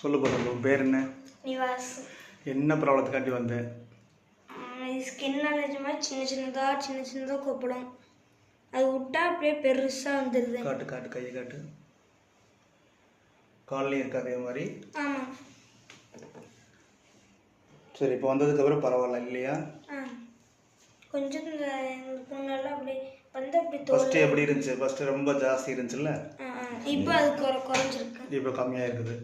சொல்லு போதும். உன் பேர் என்ன? நிவாஸ். என்ன ப்ராப்ளத்துக்காண்டி வந்தேன்? ஸ்கின் அலர்ஜி மாதிரி சின்ன சின்னதாக கூப்பிடும். அது விட்டா அப்படியே பெருசாக வந்துடுது. காட்டு காட்டு கையை காட்டு. கால்லையும் இருக்கு அதே மாதிரி? ஆமாம். சரி, இப்போ வந்ததுக்கப்புறம் பரவாயில்ல இல்லையா? கொஞ்சம் முன்னெல்லாம் அப்படி வந்து அப்படி ஃபஸ்ட்டு எப்படி இருந்துச்சு? ஃபஸ்ட்டு ரொம்ப ஜாஸ்தி இருந்துச்சுல்ல? இப்போ அது குறைஞ்சிருக்கு. இப்போ கம்மியாக இருக்குது.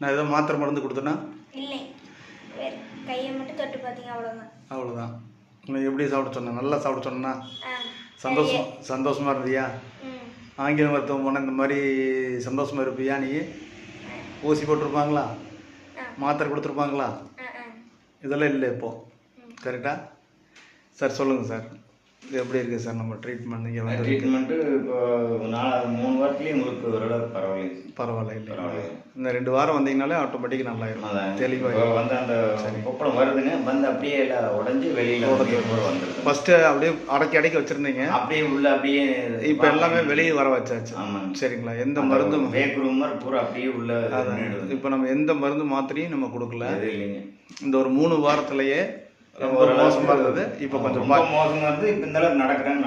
நான் ஏதோ மாத்திரை மருந்து கொடுத்தேன்னா? இல்லை, வேறு கையை மட்டும் தொட்டு பார்த்தீங்க, அவ்வளோதான். அவ்வளோதான். உனக்கு எப்படி சாப்பிட சொன்னேன்? நல்லா சாப்பிட சொன்னா? சந்தோஷமாக இருந்தியா? ஆங்கில மருத்துவம் போனால் இந்த மாதிரி சந்தோஷமாக இருப்பியா நீ? ஊசி போட்டிருப்பாங்களா? மாத்திரை கொடுத்துருப்பாங்களா? இதெல்லாம் இல்லை இப்போது. கரெக்டாக? சார் சொல்லுங்கள் சார், இது எப்படி இருக்குது சார் நம்ம ட்ரீட்மெண்ட்? இங்கே வந்து ட்ரீட்மெண்ட்டு இப்போ 3 வாரத்துலேயே உங்களுக்கு ஓரளவுக்கு பரவாயில்ல இல்லை? இந்த 2 வாரம் வந்தீங்கனாலே ஆட்டோமேட்டிக்காக நல்லாயிரும். தெளிவாக வந்து அந்த கொப்பளம் வருதுங்க, வந்து அப்படியே எல்லாம் உடஞ்சி வெளியில் வந்துடும். ஃபஸ்ட்டு அப்படியே அடக்கி வச்சுருந்தீங்க, அப்படியே உள்ள அப்படியே இப்போ எல்லாமே வெளியே வர வச்சாச்சு. ஆமாம், சரிங்களா? எந்த மருந்தும் வேக்குறூமர் பூரா அப்படியே உள்ள. இப்போ நம்ம எந்த மருந்து மாத்திரையும் நம்ம கொடுக்கல. இல்லைங்க, இந்த ஒரு 3 வாரத்துலேயே ரொம்ப மோசமாக இருந்தது. இப்போ கொஞ்சம் மோசமாக இருக்குது. இப்போ இந்த அளவுக்கு நடக்கிறேன்,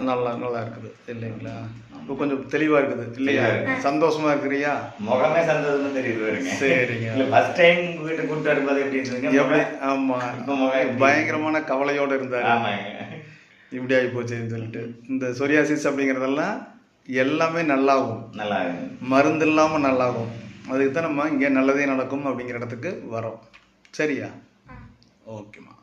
நல்லா இருக்குது இல்லைங்களா? இப்போ கொஞ்சம் தெளிவாக இருக்குது இல்லையா? சந்தோஷமா இருக்கிறியா? முகமே சந்தோஷமா தெரியுது வருங்க. சரிங்க. ஃபர்ஸ்ட் டைம் வீட்டை கூப்பிட்டு வரும்போது எப்படி இருந்தீங்க? ஆமாம், இப்போ பயங்கரமான கவலையோடு இருந்தார். இப்படி ஆகி போச்சுன்னு சொல்லிட்டு. இந்த சொரியாசிஸ் அப்படிங்கிறதெல்லாம் எல்லாமே நல்லாகும், மருந்து இல்லாமல் நல்லாகும். அதுக்கு தான் நம்ம இங்கே நல்லதே நடக்கும் அப்படிங்கிற இடத்துக்கு வரோம். சரியா? ஓகேம்மா.